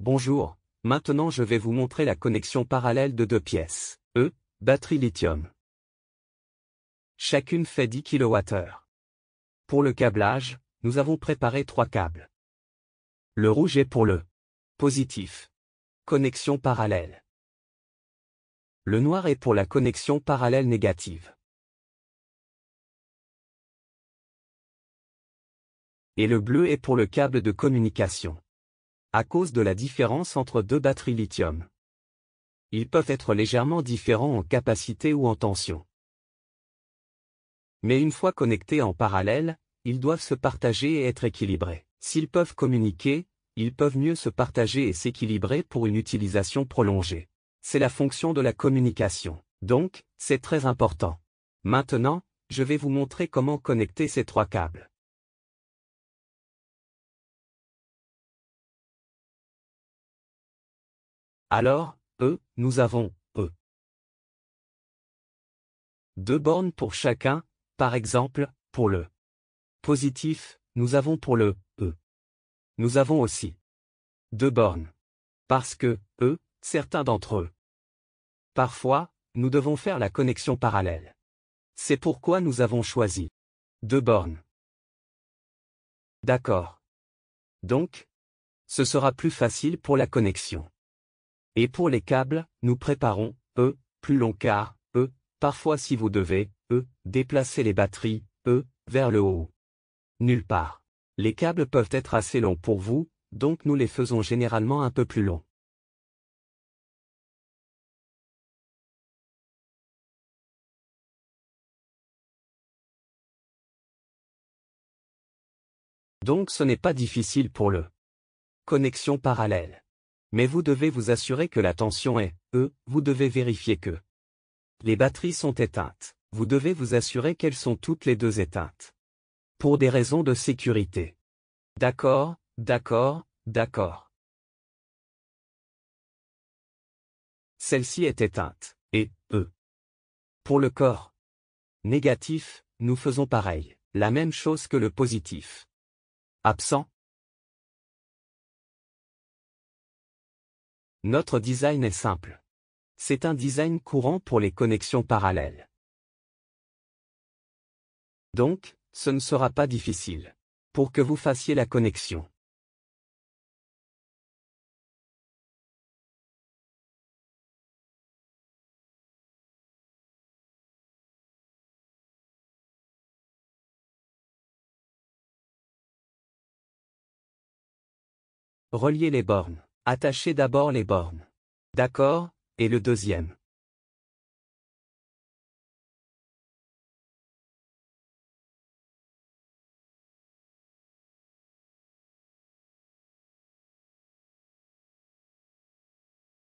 Bonjour, maintenant je vais vous montrer la connexion parallèle de deux pièces. Batterie lithium. Chacune fait 10 kWh. Pour le câblage, nous avons préparé 3 câbles. Le rouge est pour le positif. Connexion parallèle. Le noir est pour la connexion parallèle négative. Et le bleu est pour le câble de communication. À cause de la différence entre deux batteries lithium. Ils peuvent être légèrement différents en capacité ou en tension. Mais une fois connectés en parallèle, ils doivent se partager et être équilibrés. S'ils peuvent communiquer, ils peuvent mieux se partager et s'équilibrer pour une utilisation prolongée. C'est la fonction de la communication. Donc, c'est très important. Maintenant, je vais vous montrer comment connecter ces 3 câbles. Alors, nous avons 2 bornes pour chacun, par exemple, pour le positif, nous avons pour le Nous avons aussi 2 bornes. Parce que, certains d'entre eux. Parfois, nous devons faire la connexion parallèle. C'est pourquoi nous avons choisi 2 bornes. D'accord. Donc, ce sera plus facile pour la connexion. Et pour les câbles, nous préparons, plus long car, parfois si vous devez, déplacer les batteries, vers le haut. Nulle part. Les câbles peuvent être assez longs pour vous, donc nous les faisons généralement un peu plus longs. Donc ce n'est pas difficile pour le connexion parallèle. Mais vous devez vous assurer que la tension est, vous devez vérifier que les batteries sont éteintes. Vous devez vous assurer qu'elles sont toutes les deux éteintes. Pour des raisons de sécurité. D'accord, d'accord, d'accord. Celle-ci est éteinte, et, pour le corps négatif, nous faisons pareil, la même chose que le positif. Absent. Notre design est simple. C'est un design courant pour les connexions parallèles. Donc, ce ne sera pas difficile. Pour que vous fassiez la connexion. Reliez les bornes. Attachez d'abord les bornes. D'accord, et le deuxième.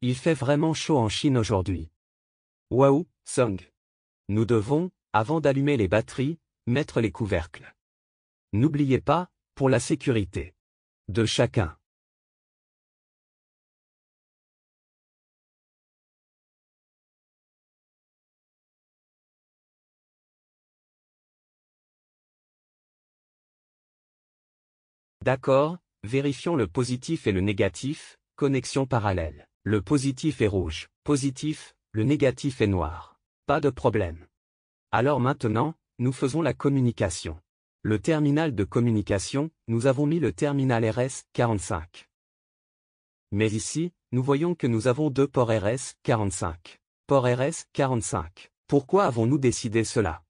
Il fait vraiment chaud en Chine aujourd'hui. Waouh, Song. Nous devons, avant d'allumer les batteries, mettre les couvercles. N'oubliez pas, pour la sécurité de chacun. D'accord, vérifions le positif et le négatif, connexion parallèle. Le positif est rouge, positif, le négatif est noir. Pas de problème. Alors maintenant, nous faisons la communication. Le terminal de communication, nous avons mis le terminal RS45. Mais ici, nous voyons que nous avons 2 ports RS45. Port RS45. Pourquoi avons-nous décidé cela?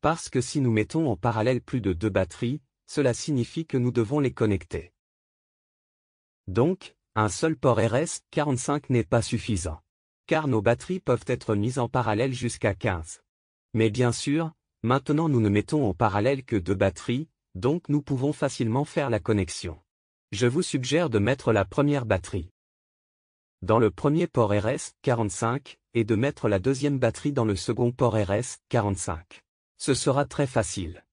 Parce que si nous mettons en parallèle plus de 2 batteries, cela signifie que nous devons les connecter. Donc, un seul port RS45 n'est pas suffisant. Car nos batteries peuvent être mises en parallèle jusqu'à 15. Mais bien sûr, maintenant nous ne mettons en parallèle que 2 batteries, donc nous pouvons facilement faire la connexion. Je vous suggère de mettre la première batterie dans le premier port RS45, et de mettre la deuxième batterie dans le second port RS45. Ce sera très facile.